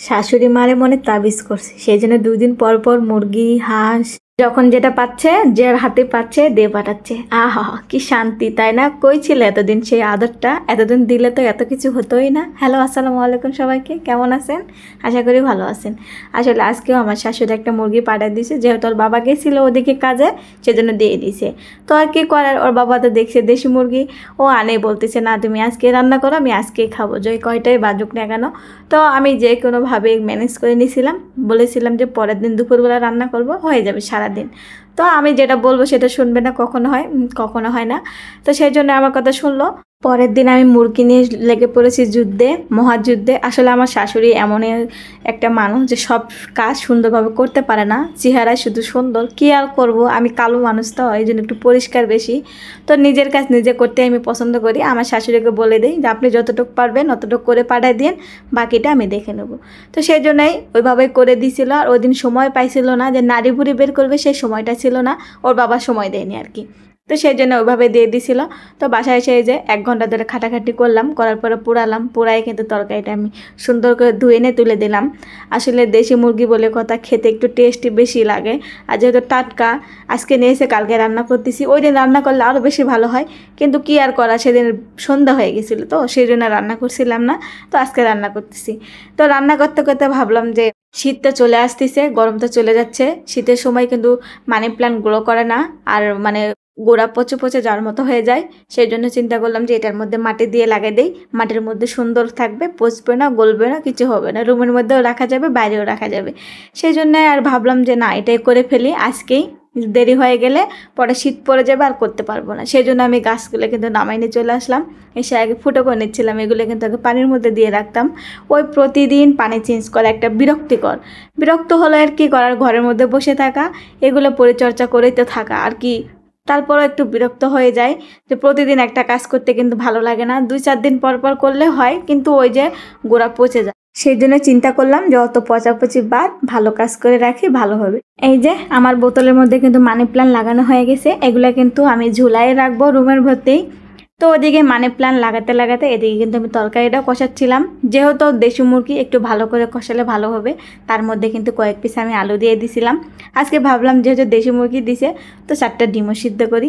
শাশুড়ি মারে মনে তাবিজ করছে, সেই জন্য 2 দিন পর পর মুরগি হাঁস যখন যেটা পাচ্ছে, যে হাতে পাচ্ছে দিয়ে পাঠাচ্ছে। আহা কি শান্তি, তাই না? কই ছিল এতদিন সেই আদরটা? এতদিন দিলে তো এত কিছু হতোই না। হ্যালো, আসসালামু আলাইকুম সবাইকে, কেমন আছেন? আশা করি ভালো আছেন। আসলে আজকেও আমার শাশুড়ি একটা মুরগি পাঠিয়ে দিয়েছে, যেহেতু ওর বাবা গেছিলো ওদিকে কাজে, সেজন্য দিয়ে দিয়েছে। তো আর কি করার, ওর বাবা তো দেখছে দেশি মুরগি, ও আনে বলতেছে না তুমি আজকে রান্না করো, আমি আজকেই খাবো, যে কয়টাই বাজুক না কেন। তো আমি যে কোনোভাবে ম্যানেজ করে নিয়েছিলাম, বলেছিলাম যে পরের দিন দুপুরবেলা রান্না করব, হয়ে যাবে সারাদিন। তো আমি যেটা বলবো সেটা শুনবে না, কখনো হয় কখনো হয় না। তো সেই জন্য আমার কথা শুনলো। পরের দিন আমি মুরগি নিয়ে লেগে পড়েছি যুদ্ধে, মহাযুদ্ধে। আসলে আমার শাশুড়ি এমনই একটা মানুষ যে সব কাজ সুন্দরভাবে করতে পারে না, চেহারায় শুধু সুন্দর। কী আর করবো, আমি কালো মানুষ তো, এই জন্য একটু পরিষ্কার বেশি। তো নিজের কাজ নিজে করতে আমি পছন্দ করি। আমার শাশুড়িকে বলে দিই যে আপনি যতটুকু পারবেন অতটুকু করে পাঠিয়ে দিন, বাকিটা আমি দেখে নেব। তো সেই জন্যই ওইভাবেই করে দিয়েছিল। আর ওই দিন সময় পাইছিল না যে নাড়ি ভুড়ি বের করবে, সেই সময়টা ছিল না, ওর বাবা সময় দেয়নি আর কি। তো সেই জন্য ওইভাবে দিয়ে দিছিল। তো বাসায় এসে যে 1 ঘন্টা ধরে খাটাখাটি করলাম, করার পরে পুরালাম, পুরাই কিন্তু তরকারিটা আমি সুন্দর করে ধুয়ে এনে তুলে দিলাম। আসলে দেশি মুরগি বলে কথা, খেতে একটু টেস্টি বেশি লাগে। আর যেহেতু টাটকা, আজকে নিয়ে এসে কালকে রান্না করতেছি। ওই দিন রান্না করলে আরও বেশি ভালো হয়, কিন্তু কি আর করা, সেদিন সন্ধ্যা হয়ে গেছিলো, তো সেই জন্য রান্না করছিলাম না। তো আজকে রান্না করতেছি। তো রান্না করতে করতে ভাবলাম যে শীতটা চলে আসতেছে, গরমটা চলে যাচ্ছে। শীতের সময় কিন্তু মানি প্ল্যান্ট গ্রো করে না, আর মানে গোড়া পচে পচে যাওয়ার মতো হয়ে যায়। সেই জন্য চিন্তা করলাম যে এটার মধ্যে মাটি দিয়ে লাগিয়ে দেই, মাটির মধ্যে সুন্দর থাকবে, পচবে না, গলবে না, কিছু হবে না, রুমের মধ্যেও রাখা যাবে, বাইরেও রাখা যাবে। সেই জন্য আর ভাবলাম যে না, এটাই করে ফেলি আজকেই, দেরি হয়ে গেলে পরে শীত পড়ে যাবে, আর করতে পারবো না। সেই জন্য আমি গাছগুলো কিন্তু নামাই নিয়ে চলে আসলাম। এসে আগে ফুটো করে নিচ্ছিলাম, এগুলো কিন্তু আগে পানির মধ্যে দিয়ে রাখতাম। ওই প্রতিদিন পানি চেঞ্জ করা একটা বিরক্ত হলো। আর কি করার, ঘরের মধ্যে বসে থাকা, এগুলো পরিচর্যা করেই তো থাকা আর কি। তারপরও একটু বিরক্ত হয়ে যায় যে প্রতিদিন একটা কাজ করতে কিন্তু ভালো লাগে না, 2-4 দিন পর পর করলে হয়, কিন্তু ওই যে গোড়া পচে যায়। সেই জন্য চিন্তা করলাম যে অত পচাপচি বাদ, ভালো কাজ করে রাখি, ভালো হবে। এই যে আমার বোতলের মধ্যে কিন্তু মানি প্ল্যান্ট লাগানো হয়ে গেছে, এগুলো কিন্তু আমি ঝুলাই রাখবো রুমের ভেতরেই। তো ওদিকে মানি প্ল্যান্ট লাগাতে লাগাতে এদিকে কিন্তু আমি তরকারিটাও কষাচ্ছিলাম। যেহেতু দেশি মুরগি, একটু ভালো করে কষালে ভালো হবে। তার মধ্যে কিন্তু কয়েক পিস আমি আলু দিয়ে দিছিলাম। আজকে ভাবলাম যেহেতু দেশি মুরগি দিছে, তো 4টা ডিমও সিদ্ধ করি,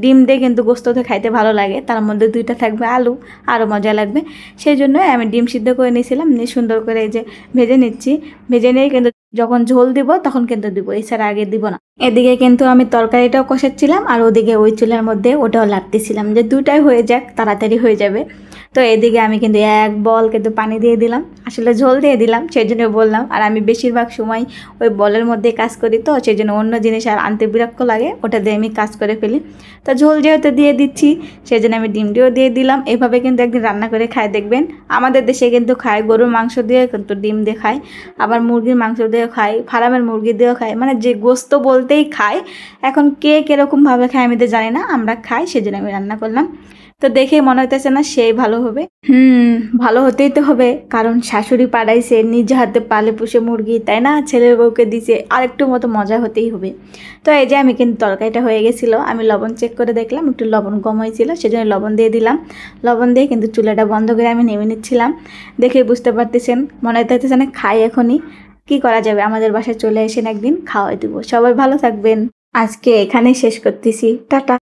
ডিম দিয়ে কিন্তু গোস্ততে খাইতে ভালো লাগে, তার মধ্যে 2টা থাকবে আলু, আরও মজা লাগবে। সেই জন্য আমি ডিম সিদ্ধ করে নিয়েছিলাম, নিয়ে সুন্দর করে এই যে ভেজে নিচ্ছি। ভেজে নিয়ে কিন্তু যখন ঝোল দিব তখন কিন্তু দিব, এছাড়া আগে দিব না। এদিকে কিন্তু আমি তরকারিটাও কষাচ্ছিলাম, আর ওদিকে ওই চুলার মধ্যে ওটাও লাড়তেছিলাম যে দুটাই হয়ে যাক, তাড়াতাড়ি হয়ে যাবে। তো এদিকে আমি কিন্তু 1 বল কিন্তু পানি দিয়ে দিলাম, আসলে ঝোল দিয়ে দিলাম, সেই জন্য বললাম। আর আমি বেশিরভাগ সময় ওই বলের মধ্যে কাজ করি, তো সেই জন্য অন্য জিনিস আর আনতে বিরক্ত লাগে, ওটা দিয়ে আমি কাজ করে ফেলি। তো ঝোল যেহেতু দিয়ে দিচ্ছি, সেই জন্য আমি ডিমটিও দিয়ে দিলাম। এভাবে কিন্তু একদিন রান্না করে খায় দেখবেন। আমাদের দেশে কিন্তু খায় গরুর মাংস দিয়ে, কিন্তু ডিম দিয়ে খায়, আবার মুরগির মাংস দিয়ে খায়, ফার্মের মুরগি দিয়েও খায়, মানে যে গোস্ত বলতেই খায়। এখন কে কীরকমভাবে খায় আমি তো জানি না, আমরা খাই, সেজন্য আমি রান্না করলাম। তো দেখে মনে হইতেছে না সেই ভালো হবে। ভালো হতেই তো হবে, কারণ শাশুড়ি পাড়াইছে, নিজ হাতে পালে পুষে মুরগি, তাই না? ছেলের বউকে দিছে, আর একটু মতো মজা হতেই হবে। তো এই যে আমি কিন্তু তরকারিটা হয়ে গেছিলো, আমি লবণ চেক করে দেখলাম একটু লবণ কম হয়েছিল, সেজন্য লবণ দিয়ে দিলাম। লবণ দিয়ে কিন্তু চুলাটা বন্ধ করে আমি নেমে নিচ্ছিলাম। দেখে বুঝতে পারতেছেন, মনে হইতেছে না খাই এখনই। কি করা যাবে, আমাদের বাসায় চলে এসেন একদিন, খাওয়াই দেবো। সবাই ভালো থাকবেন। আজকে এখানেই শেষ করতেছি, টাটা।